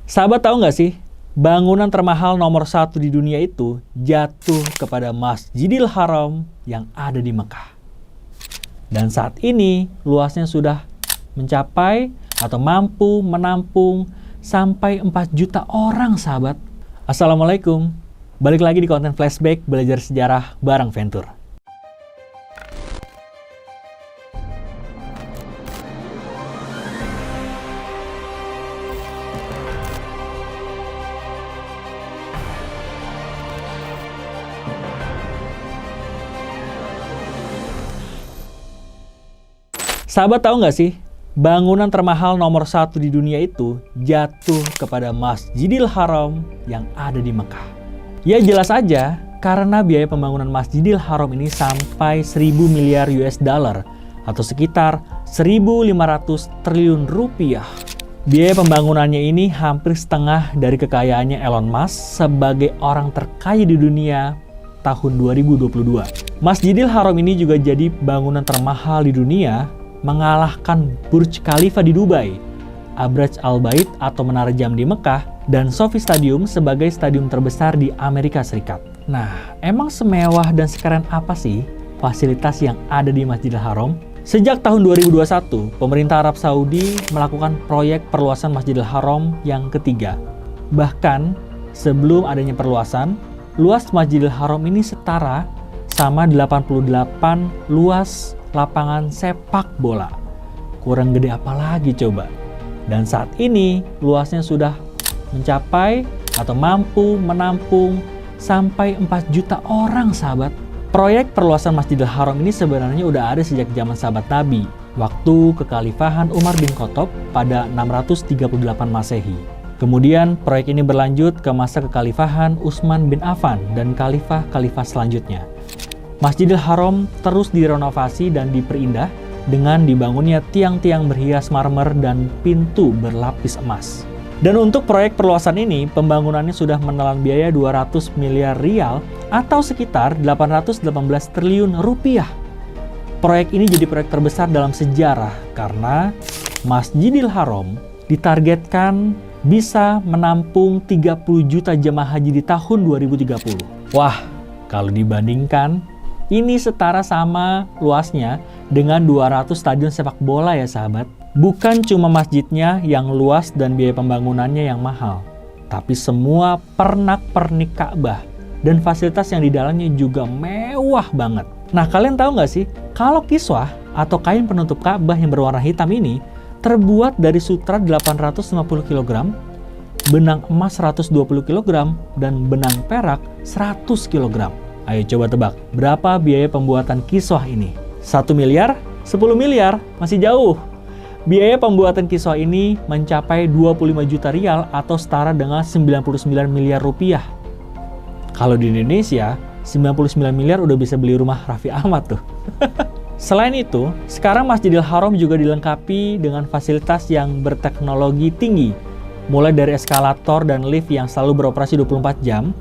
Sahabat tahu nggak sih, bangunan termahal nomor 1 di dunia itu jatuh kepada Masjidil Haram yang ada di Mekah. Dan saat ini luasnya sudah mencapai atau mampu menampung sampai 4 juta orang, sahabat. Assalamualaikum, balik lagi di konten flashback belajar sejarah bareng Ventur. Sahabat tahu nggak sih, bangunan termahal nomor 1 di dunia itu jatuh kepada Masjidil Haram yang ada di Mekah. Ya jelas aja, karena biaya pembangunan Masjidil Haram ini sampai 1.000 miliar US dollar atau sekitar 1.500 triliun rupiah. Biaya pembangunannya ini hampir setengah dari kekayaannya Elon Musk sebagai orang terkaya di dunia tahun 2022. Masjidil Haram ini juga jadi bangunan termahal di dunia, mengalahkan Burj Khalifa di Dubai, Abraj Al Bait atau Menara Jam di Mekah, dan SoFi Stadium sebagai stadium terbesar di Amerika Serikat. Nah, emang semewah dan sekeren apa sih fasilitas yang ada di Masjidil Haram? Sejak tahun 2021, pemerintah Arab Saudi melakukan proyek perluasan Masjidil Haram yang ketiga. Bahkan, sebelum adanya perluasan, luas Masjidil Haram ini setara sama 88 luas lapangan sepak bola. Kurang gede apa lagi coba? Dan saat ini luasnya sudah mencapai atau mampu menampung sampai 4 juta orang, sahabat. Proyek perluasan Masjidil Haram ini sebenarnya udah ada sejak zaman sahabat Nabi, waktu kekhalifahan Umar bin Khattab pada 638 Masehi. Kemudian proyek ini berlanjut ke masa kekhalifahan Utsman bin Affan dan khalifah-khalifah selanjutnya. Masjidil Haram terus direnovasi dan diperindah dengan dibangunnya tiang-tiang berhias marmer dan pintu berlapis emas. Dan untuk proyek perluasan ini, pembangunannya sudah menelan biaya 200 miliar rial atau sekitar 818 triliun rupiah. Proyek ini jadi proyek terbesar dalam sejarah karena Masjidil Haram ditargetkan bisa menampung 30 juta jemaah haji di tahun 2030. Wah, kalau dibandingkan, ini setara sama luasnya dengan 200 stadion sepak bola ya sahabat. Bukan cuma masjidnya yang luas dan biaya pembangunannya yang mahal, tapi semua pernak-pernik Ka'bah dan fasilitas yang di dalamnya juga mewah banget. Nah, kalian tahu nggak sih, kalau kiswah atau kain penutup Ka'bah yang berwarna hitam ini terbuat dari sutra 850 kg, benang emas 120 kg, dan benang perak 100 kg. Ayo coba tebak, berapa biaya pembuatan kiswah ini? 1 miliar? 10 miliar? Masih jauh. Biaya pembuatan kiswah ini mencapai 25 juta rial atau setara dengan 99 miliar rupiah. Kalau di Indonesia, 99 miliar udah bisa beli rumah Raffi Ahmad tuh. Selain itu, sekarang Masjidil Haram juga dilengkapi dengan fasilitas yang berteknologi tinggi, mulai dari eskalator dan lift yang selalu beroperasi 24 jam,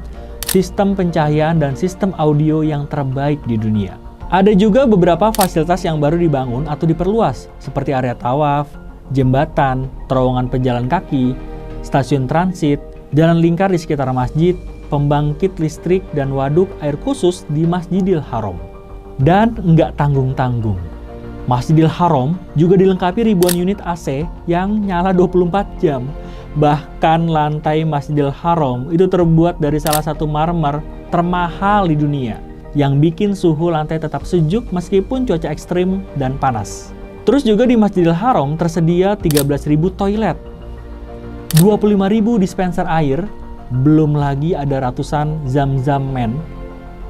sistem pencahayaan dan sistem audio yang terbaik di dunia. Ada juga beberapa fasilitas yang baru dibangun atau diperluas, seperti area tawaf, jembatan, terowongan pejalan kaki, stasiun transit, jalan lingkar di sekitar masjid, pembangkit listrik, dan waduk air khusus di Masjidil Haram. Dan nggak tanggung-tanggung, Masjidil Haram juga dilengkapi ribuan unit AC yang nyala 24 jam. Bahkan lantai Masjidil Haram itu terbuat dari salah satu marmer termahal di dunia yang bikin suhu lantai tetap sejuk meskipun cuaca ekstrim dan panas. Terus juga di Masjidil Haram tersedia 13.000 toilet, 25.000 dispenser air, belum lagi ada ratusan Zam-Zam Man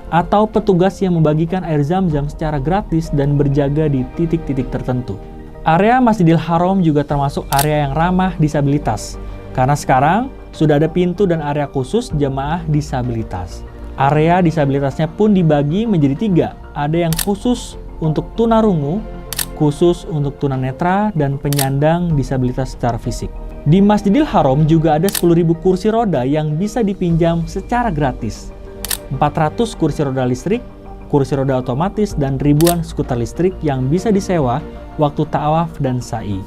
atau petugas yang membagikan air Zam-Zam secara gratis dan berjaga di titik-titik tertentu. Area Masjidil Haram juga termasuk area yang ramah disabilitas, karena sekarang sudah ada pintu dan area khusus jemaah disabilitas. Area disabilitasnya pun dibagi menjadi 3. Ada yang khusus untuk tunarungu, khusus untuk tunanetra, dan penyandang disabilitas secara fisik. Di Masjidil Haram juga ada 10.000 kursi roda yang bisa dipinjam secara gratis. 400 kursi roda listrik, kursi roda otomatis, dan ribuan skuter listrik yang bisa disewa waktu ta'awaf dan sa'i.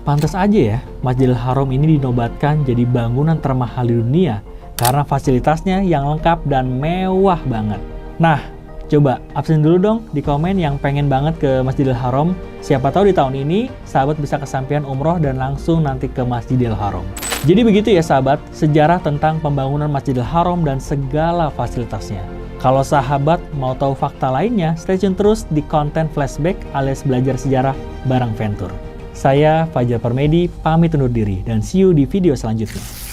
Pantas aja ya, Masjidil Haram ini dinobatkan jadi bangunan termahal di dunia karena fasilitasnya yang lengkap dan mewah banget. Nah, coba absen dulu dong di komen yang pengen banget ke Masjidil Haram. Siapa tahu di tahun ini sahabat bisa kesampean umroh dan langsung nanti ke Masjidil Haram. Jadi begitu ya sahabat, sejarah tentang pembangunan Masjidil Haram dan segala fasilitasnya. Kalau sahabat mau tahu fakta lainnya, stay tune terus di konten flashback alias belajar sejarah bareng Ventur. Saya Fajar Permedi, pamit undur diri dan see you di video selanjutnya.